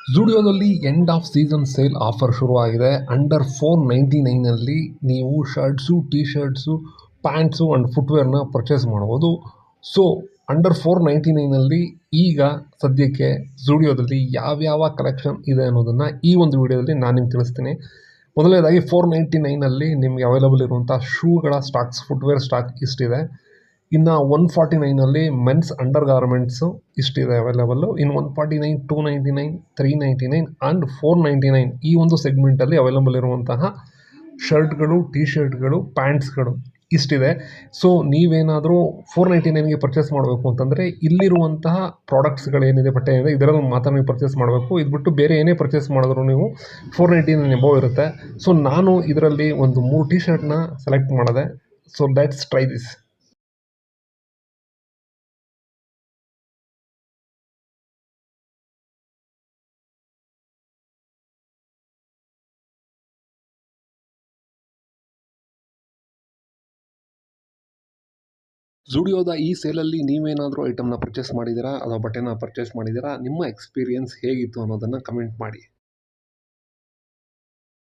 ಝುಡಿಯೋದಲ್ಲಿ end of season sale offer ಶುರುವಾಗಿದೆ. Under 499 ನೀವು shirts, T shirts, pants and ಫುಟ್ವೇರ್ನ purchase ಮಾಡ್ಬೋದು. ಸೊ ಅಂಡರ್ 499 ಈಗ ಸದ್ಯಕ್ಕೆ ಝುಡಿಯೋದಲ್ಲಿ ಯಾವ್ಯಾವ ಕಲೆಕ್ಷನ್ ಇದೆ ಅನ್ನೋದನ್ನು ಈ ಒಂದು ವಿಡಿಯೋದಲ್ಲಿ ನಾನು ನಿಮ್ಗೆ ತಿಳಿಸ್ತೀನಿ. ಮೊದಲನೇದಾಗಿ 499 ನಿಮಗೆ ಅವೈಲಬಲ್ ಇರುವಂಥ ಶೂಗಳ ಸ್ಟಾಕ್ಸ್, ಫುಟ್ವೇರ್ ಸ್ಟಾಕ್ ಇಷ್ಟಿದೆ. ಇನ್ನು 149 ಮೆನ್ಸ್ ಅಂಡರ್ ಗಾರ್ಮೆಂಟ್ಸು ಇಷ್ಟಿದೆ ಅವೈಲಬಲ್ಲು. ಇನ್ನು 149, 299, 399 ಆ್ಯಂಡ್ 499 ಈ ಒಂದು ಸೆಗ್ಮೆಂಟಲ್ಲಿ ಅವೈಲಬಲ್ ಇರುವಂತಹ ಶರ್ಟ್ಗಳು, ಟಿ ಶರ್ಟ್ಗಳು, ಪ್ಯಾಂಟ್ಸ್ಗಳು ಇಷ್ಟಿದೆ. ಸೊ ನೀವೇನಾದರೂ 499ಗೆ ಪರ್ಚೇಸ್ ಮಾಡಬೇಕು ಅಂತಂದರೆ ಇಲ್ಲಿರುವಂತಹ ಪ್ರಾಡಕ್ಟ್ಸ್ಗಳೇನಿದೆ, ಬಟ್ಟೆ ಏನಿದೆ ಇದರಲ್ಲಿ ಮಾತ್ರ ನೀವು ಪರ್ಚೇಸ್ ಮಾಡಬೇಕು. ಇದು ಬಿಟ್ಟು ಬೇರೆ ಏನೇ ಪರ್ಚೇಸ್ ಮಾಡಿದ್ರು ನೀವು 499 ಎಬೋ ಇರುತ್ತೆ. ಸೊ ನಾನು ಇದರಲ್ಲಿ ಒಂದು 3 ಟಿ ಶರ್ಟ್ನ ಸೆಲೆಕ್ಟ್ ಮಾಡಿದೆ. So let's try this. ಝುಡಿಯೋದ ಈ ಸೇಲಲ್ಲಿ ನೀವೇನಾದರೂ ಐಟಮ್ನ ಪರ್ಚೇಸ್ ಮಾಡಿದ್ದೀರಾ ಅಥವಾ ಬಟ್ಟೆನ ಪರ್ಚೇಸ್ ಮಾಡಿದ್ದೀರಾ? ನಿಮ್ಮ ಎಕ್ಸ್ಪೀರಿಯನ್ಸ್ ಹೇಗಿತ್ತು ಅನ್ನೋದನ್ನು ಕಮೆಂಟ್ ಮಾಡಿ.